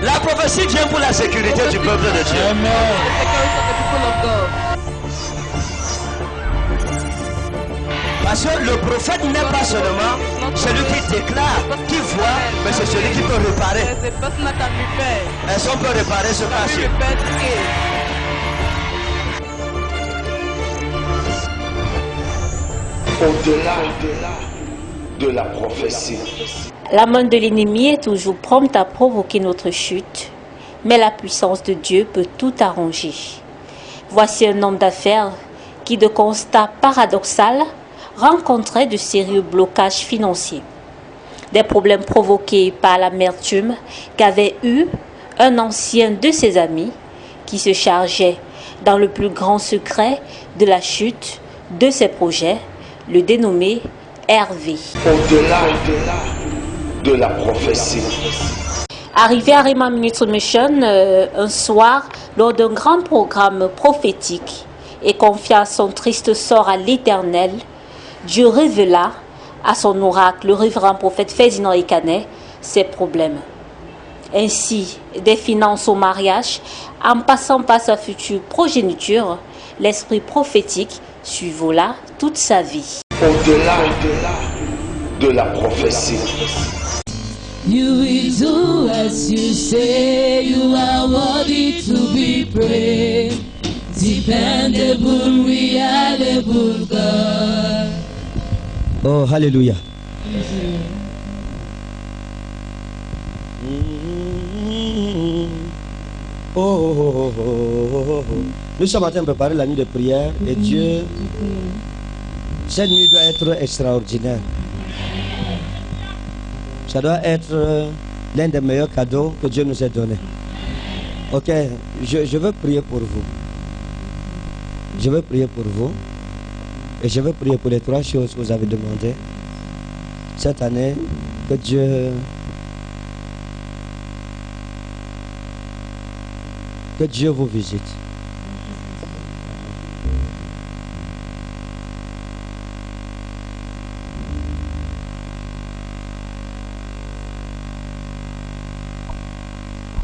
La prophétie vient pour la sécurité du peuple de Dieu. Parce que le prophète n'est pas seulement celui qui déclare, qui voit, mais c'est celui qui peut réparer. Est-ce qu'on peut réparer ce passé? Au-delà de la prophétie. La main de l'ennemi est toujours prompte à provoquer notre chute, mais la puissance de Dieu peut tout arranger. Voici un homme d'affaires qui, de constat paradoxal, rencontrait de sérieux blocages financiers. Des problèmes provoqués par l'amertume qu'avait eu un ancien de ses amis qui se chargeait dans le plus grand secret de la chute de ses projets, le dénommé Hervé. Au-delà de la prophétie. Arrivé à Rhema Ministry Mission un soir lors d'un grand programme prophétique et confiant son triste sort à l'Éternel, Dieu révéla à son oracle, le révérend prophète Ferdinand Ekanet, ses problèmes. Ainsi, des finances au mariage, en passant par sa future progéniture, l'esprit prophétique survola toute sa vie. Au-delà de la prophétie. You will do as you say, you are worthy to be praised. Dependable, reliable God. Oh, hallelujah. Nous sommes en train de préparer la nuit de prière et Dieu, cette nuit doit être extraordinaire. Ça doit être l'un des meilleurs cadeaux que Dieu nous ait donné. Ok, je veux prier pour vous. Je veux prier pour vous. Et je veux prier pour les trois choses que vous avez demandées. Cette année, que Dieu vous visite.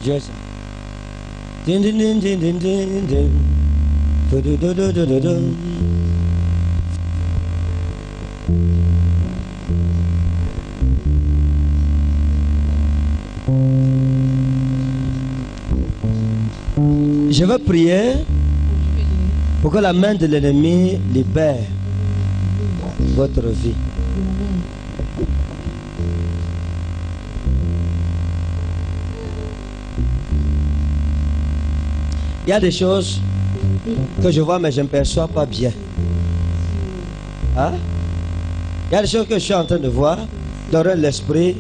Dieu ça. Din din din din din din din. Do do do do do do do. Je veux prier pour que la main de l'ennemi libère votre vie. Il y a des choses que je vois mais je ne perçois pas bien. Hein? Il y a des choses que je suis en train de voir dans l'esprit,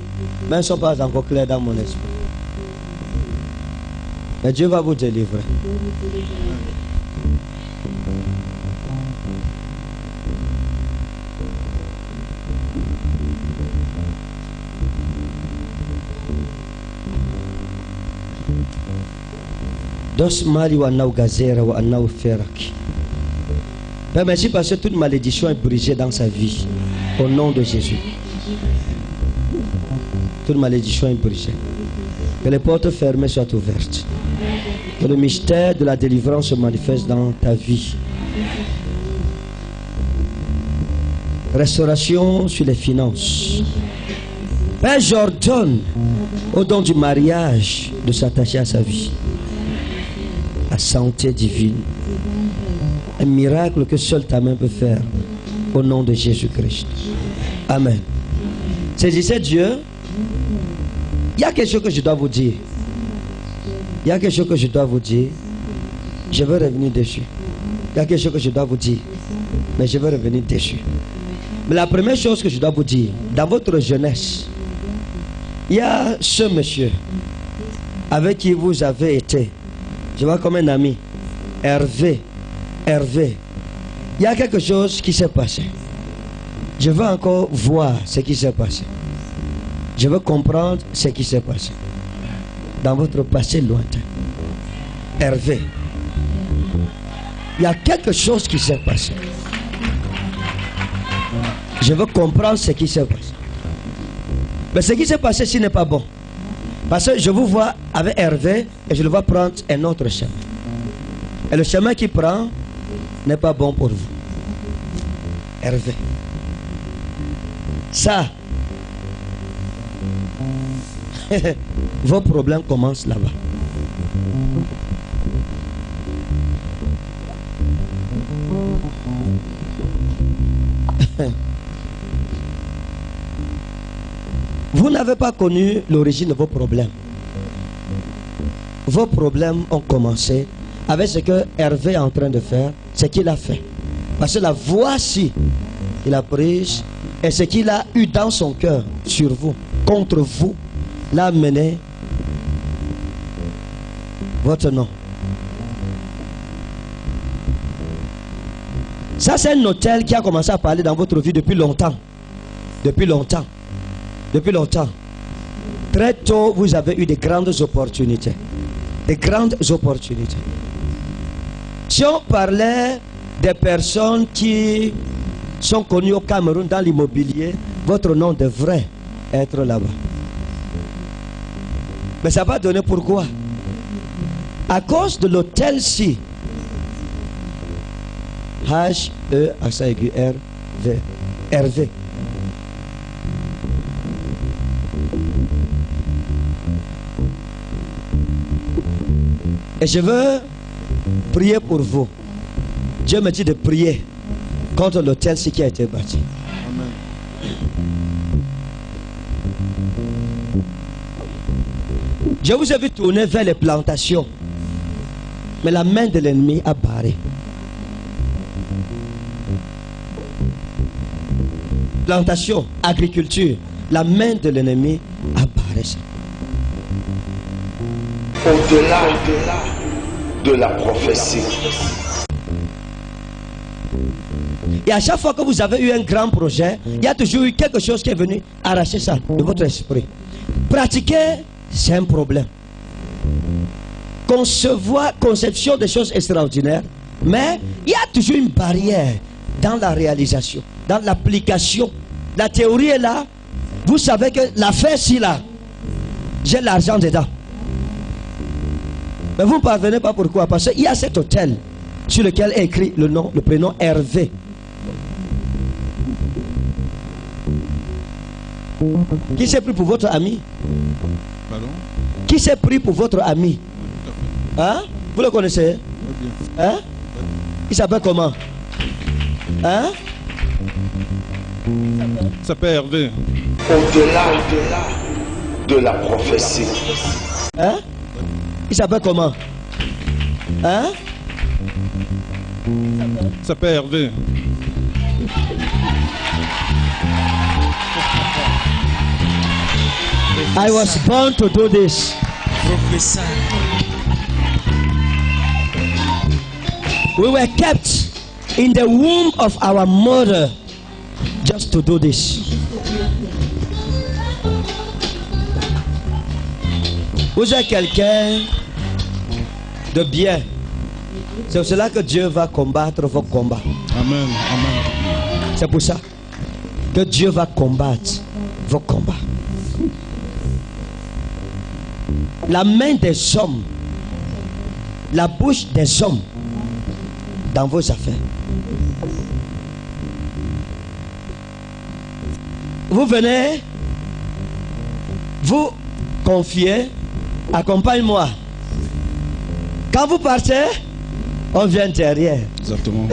mais elles ne sont pas encore claires dans mon esprit. Mais Dieu va vous délivrer. Dos mali wa nau gazera wa nau ferak. Père, merci parce que toute malédiction est brisée dans sa vie. Au nom de Jésus. Toute malédiction est brisée. Que les portes fermées soient ouvertes. Que le mystère de la délivrance se manifeste dans ta vie. Restauration sur les finances. Père, j'ordonne au don du mariage de s'attacher à sa vie. La santé divine. Un miracle que seule ta main peut faire. Au nom de Jésus-Christ. Amen. Saisissez Dieu. Il y a quelque chose que je dois vous dire. Il y a quelque chose que je dois vous dire. Je veux revenir dessus. Il y a quelque chose que je dois vous dire. Mais je veux revenir dessus. Mais la première chose que je dois vous dire, dans votre jeunesse, il y a ce monsieur avec qui vous avez été. Je vois comme un ami. Hervé. Hervé. Il y a quelque chose qui s'est passé. Je veux encore voir ce qui s'est passé. Je veux comprendre ce qui s'est passé dans votre passé lointain. Hervé, il y a quelque chose qui s'est passé. Je veux comprendre ce qui s'est passé. Mais ce qui s'est passé, ce n'est pas bon. Parce que je vous vois avec Hervé et je le vois prendre un autre chemin. Et le chemin qu'il prend n'est pas bon pour vous. Hervé. Ça, vos problèmes commencent là-bas. Vous n'avez pas connu l'origine de vos problèmes. Vos problèmes ont commencé avec ce que Hervé est en train de faire, ce qu'il a fait. Parce que la voici, il a prise, et ce qu'il a eu dans son cœur sur vous, contre vous, l'a mené votre nom. Ça, c'est un hôtel qui a commencé à parler dans votre vie depuis longtemps. Depuis longtemps. Depuis longtemps. Très tôt, vous avez eu de grandes opportunités. De grandes opportunités. Si on parlait des personnes qui sont connues au Cameroun dans l'immobilier, votre nom devrait être là-bas. Mais ça va donner pourquoi? À cause de l'hôtel-ci. H-E-R-V. Hervé. Et je veux prier pour vous. Dieu me dit de prier contre l'hôtel-ci qui a été bâti. Amen. Je vous ai vu tourner vers les plantations. Mais la main de l'ennemi a barré. Plantation, agriculture, la main de l'ennemi a barré ça. Au-delà de la prophétie. Et à chaque fois que vous avez eu un grand projet, il y a toujours eu quelque chose qui est venu arracher ça de votre esprit. Pratiquer, c'est un problème. Concevoir, conception des choses extraordinaires, mais il y a toujours une barrière dans la réalisation, dans l'application. La théorie est là. Vous savez que l'affaire, si là, j'ai l'argent dedans. Mais vous ne parvenez pas pourquoi? Parce qu'il y a cet hôtel sur lequel est écrit le nom, le prénom Hervé. Qui s'est pris pour votre ami? Pardon? Qui s'est pris pour votre ami? Hein? Vous le connaissez? Hein? Il s'appelle comment? Hein? Il s'appelle Hervé. Au-delà de la prophétie. Hein? Il s'appelle comment? Hein? Il s'appelle Hervé. I was born to do this. We were kept in the womb of our mother just to do this. Vous êtes quelqu'un de bien. C'est pour cela que Dieu va combattre vos combats. Amen. Amen. C'est pour ça que Dieu va combattre vos combats. La main des hommes, la bouche des hommes dans vos affaires. Vous venez, vous confiez, accompagne-moi. Quand vous partez, on vient derrière. Exactement.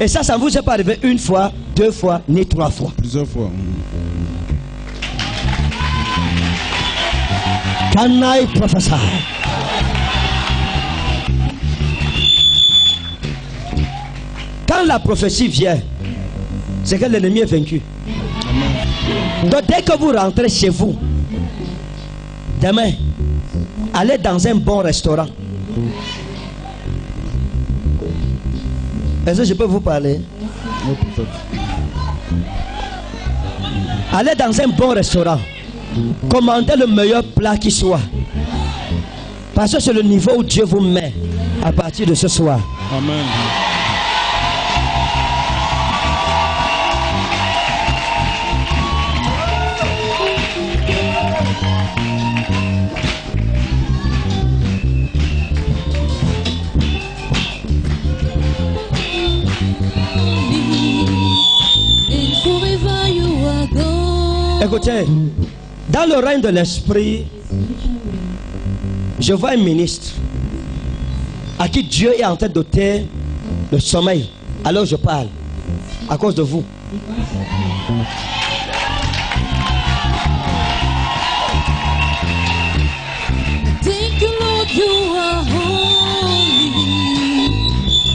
Et ça ne vous est pas arrivé une fois, deux fois, ni trois fois. Plusieurs fois. Can I prophesy? Quand la prophétie vient, c'est que l'ennemi est vaincu. Amen. Donc dès que vous rentrez chez vous, demain, allez dans un bon restaurant. Est-ce que je peux vous parler? Oui, prophète. Allez dans un bon restaurant. Commandez le meilleur plat qui soit. Parce que c'est le niveau où Dieu vous met à partir de ce soir. Amen. Écoutez, dans le règne de l'esprit, je vois un ministre à qui Dieu est en train de doter le sommeil. Alors je parle à cause de vous. Thank you, Lord, you are holy,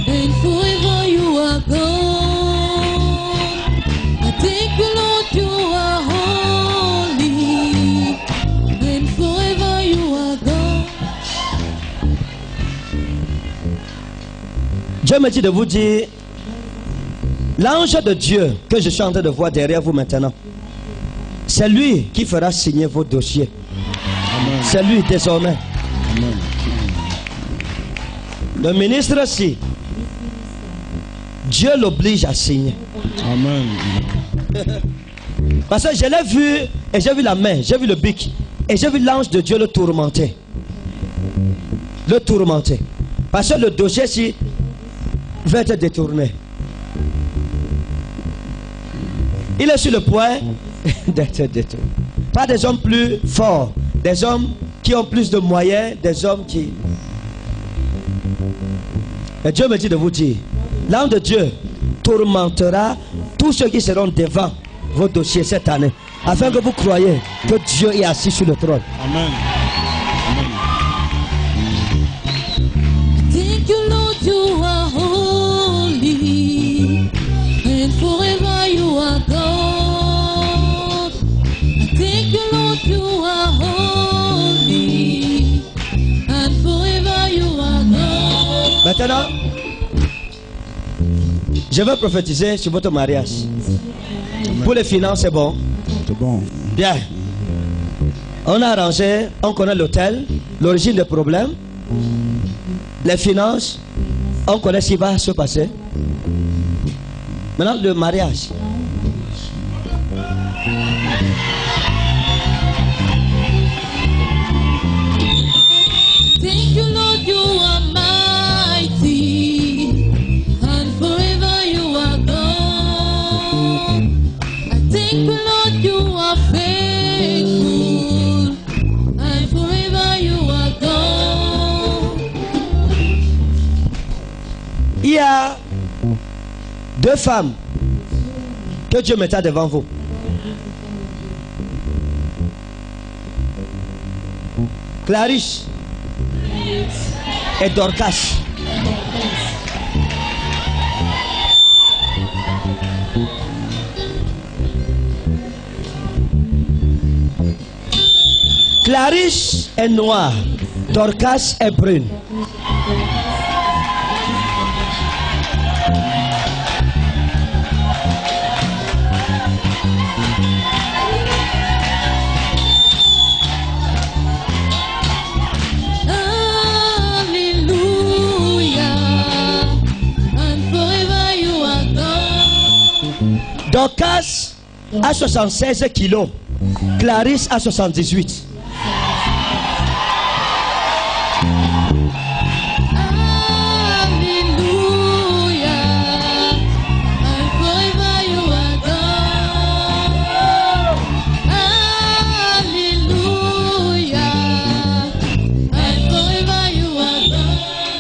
and forever you are God. I thank you, Lord, you are holy, and forever you are God. Dieu me dit de vous dire, l'ange de Dieu que je suis en train de voir derrière vous maintenant, c'est lui qui fera signer vos dossiers. C'est lui désormais. Amen. Le ministre aussi, Dieu l'oblige à signer. Amen. Parce que je l'ai vu et j'ai vu la main, j'ai vu le bic et j'ai vu l'ange de Dieu le tourmenter. Le tourmenter. Parce que le dossier ci va être détourné. Il est sur le point d'être détourné. Pas des hommes plus forts, des hommes qui ont plus de moyens, des hommes qui... Et Dieu me dit de vous dire, l'ange de Dieu tourmentera tous ceux qui seront devant vos dossiers cette année, afin que vous croyez que Dieu est assis sur le trône. Amen. Thank you, Lord, you are holy, and forever you are God. Thank you, Lord, you are holy, and forever you are God. Maintenant, je veux prophétiser sur votre mariage. Pour les finances, c'est bon. C'est bon. Bien. On a arrangé, on connaît l'hôtel, l'origine des problèmes, les finances, on connaît ce qui va se passer. Maintenant, le mariage. Thank you, Lord, you are mighty, and forever you are God. I thank you, Lord, you are faithful, and forever you are God. Il y a deux femmes que Dieu mettra devant vous. Clarisse et Dorcas. Clarisse est noire, Dorcas est brune. Dorcas a 76 kilos, Clarisse a 78.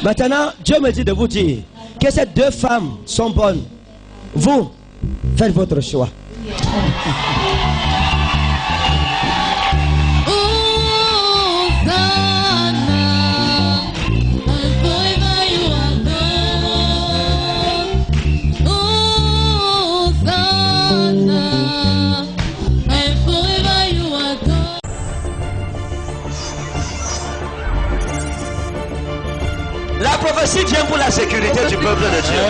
Maintenant, Dieu me dit de vous dire que ces deux femmes sont bonnes. Vous, faites votre choix. La prophétie vient pour la sécurité du peuple de Dieu.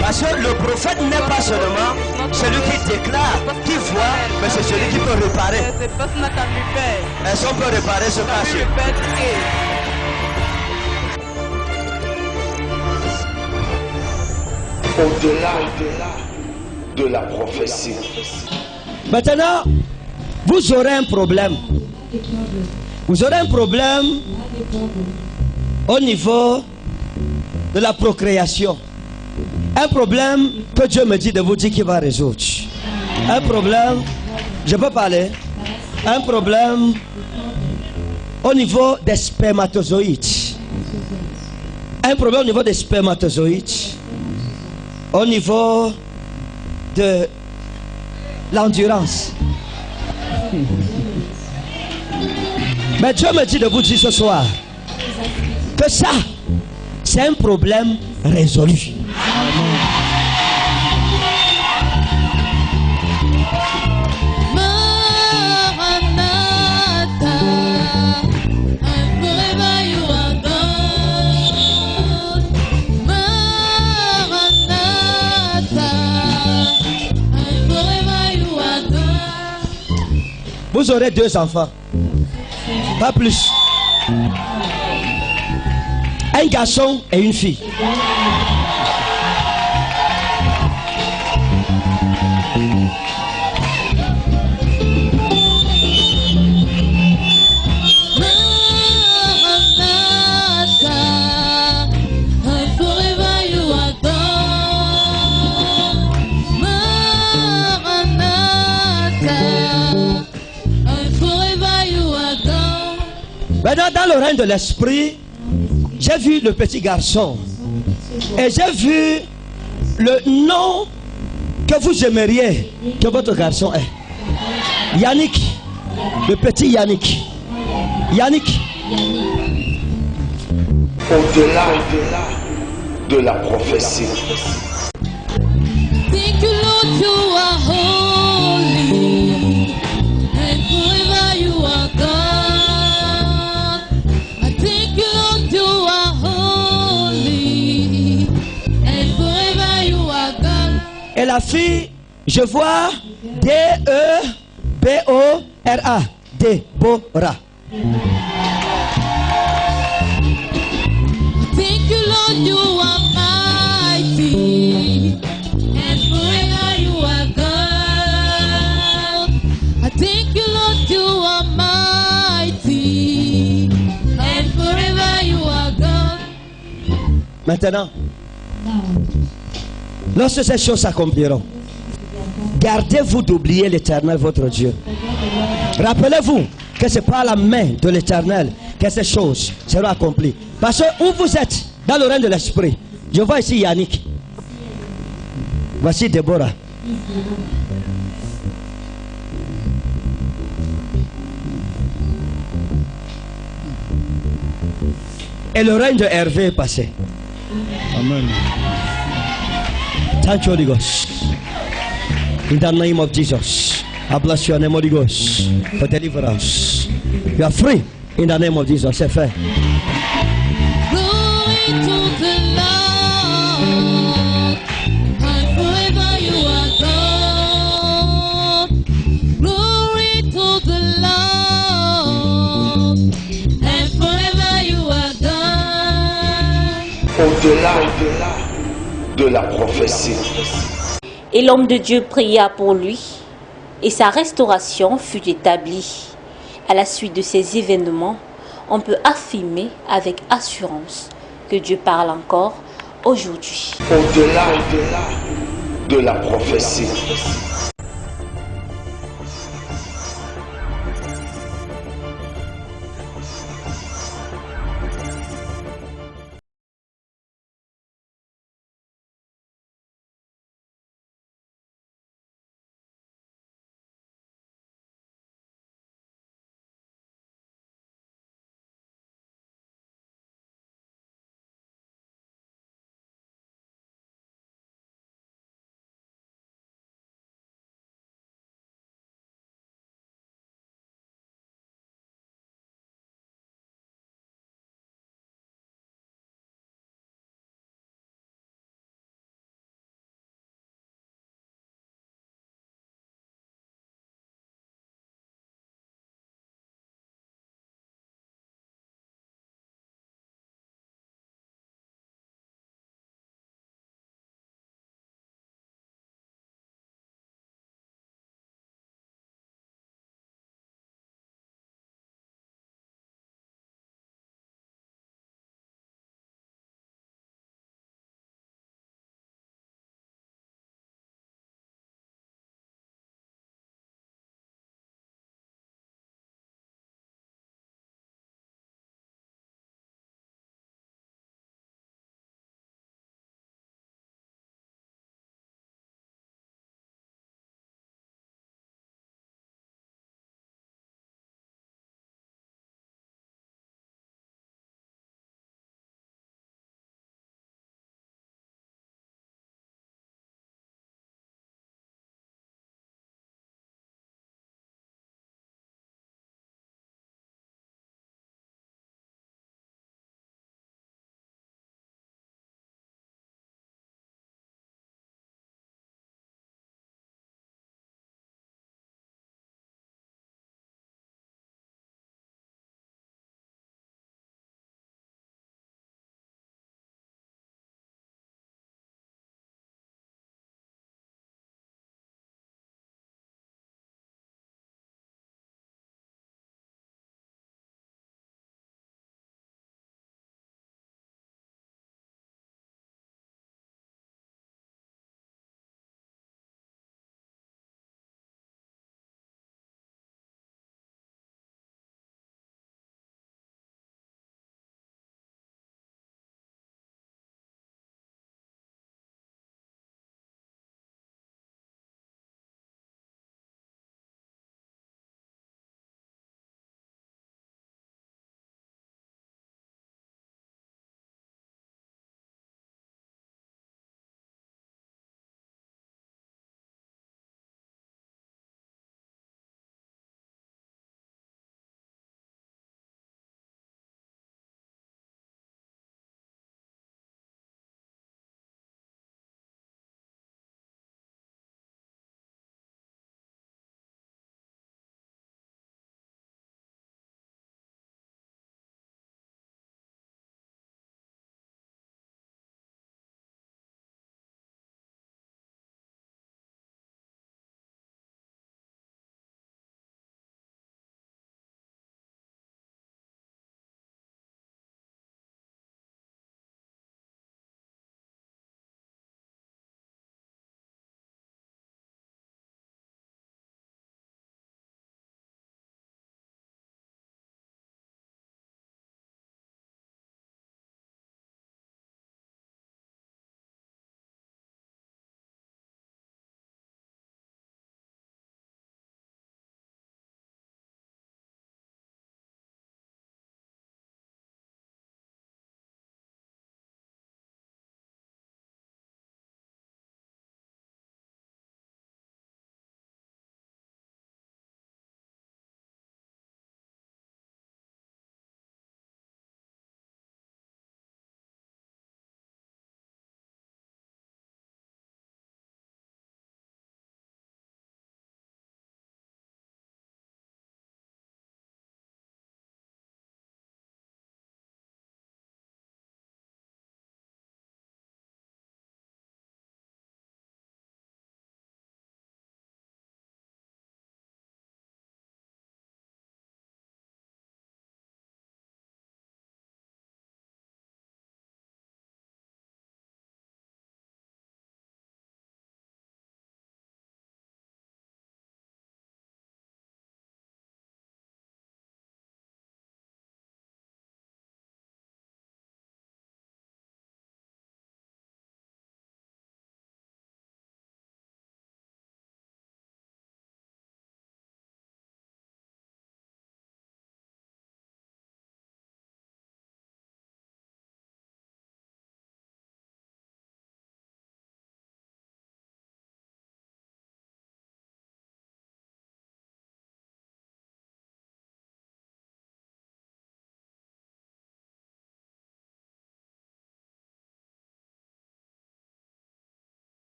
Parce que le prophète n'est pas seulement celui qui déclare, qui voit, mais c'est celui qui peut réparer. Est-ce qu'on peut réparer ce passé? Au-delà de la prophétie. Maintenant, vous aurez un problème. Vous aurez un problème au niveau de la procréation. Un problème que Dieu me dit de vous dire qu'il va résoudre. Un problème, je peux parler. Un problème au niveau des spermatozoïdes. Un problème au niveau des spermatozoïdes. Au niveau de l'endurance. Mais Dieu me dit de vous dire ce soir que ça, c'est un problème résolu. Vous aurez 2 enfants, pas plus. Un garçon et une fille. Maintenant, dans le règne de l'esprit, j'ai vu le petit garçon et j'ai vu le nom que vous aimeriez que votre garçon ait. Yannick, le petit Yannick. Yannick. Au-delà de la prophétie. Thank you, Lord, you are holy, and forever you are God. I thank you, Lord, you are holy, and forever you are God. Et la fille, je vois D-E-B-O-R-A. Déborah. Thank you, Lord, you are mighty, and forever you are God. I thank you, Lord, you are mighty, and forever you are God. Maintenant, lorsque ces choses s'accompliront, gardez-vous d'oublier l'Éternel, votre Dieu. Rappelez-vous que c'est par la main de l'Éternel que ces choses seront accomplies. Parce que où vous êtes, dans le règne de l'esprit, je vois ici Yannick. Voici Déborah. Et le règne de Hervé est passé. Amen. Thank you, Holy Ghost. In the name of Jesus, I bless your name, Holy Ghost, for deliverance. You are free in the name of Jesus. C'est fait. Glory to the Lord, and forever you are God. Glory to the Lord, and forever you are God. Au-delà de la prophétie. Et l'homme de Dieu pria pour lui, et sa restauration fut établie. À la suite de ces événements, on peut affirmer avec assurance que Dieu parle encore aujourd'hui. Au-delà de la prophétie.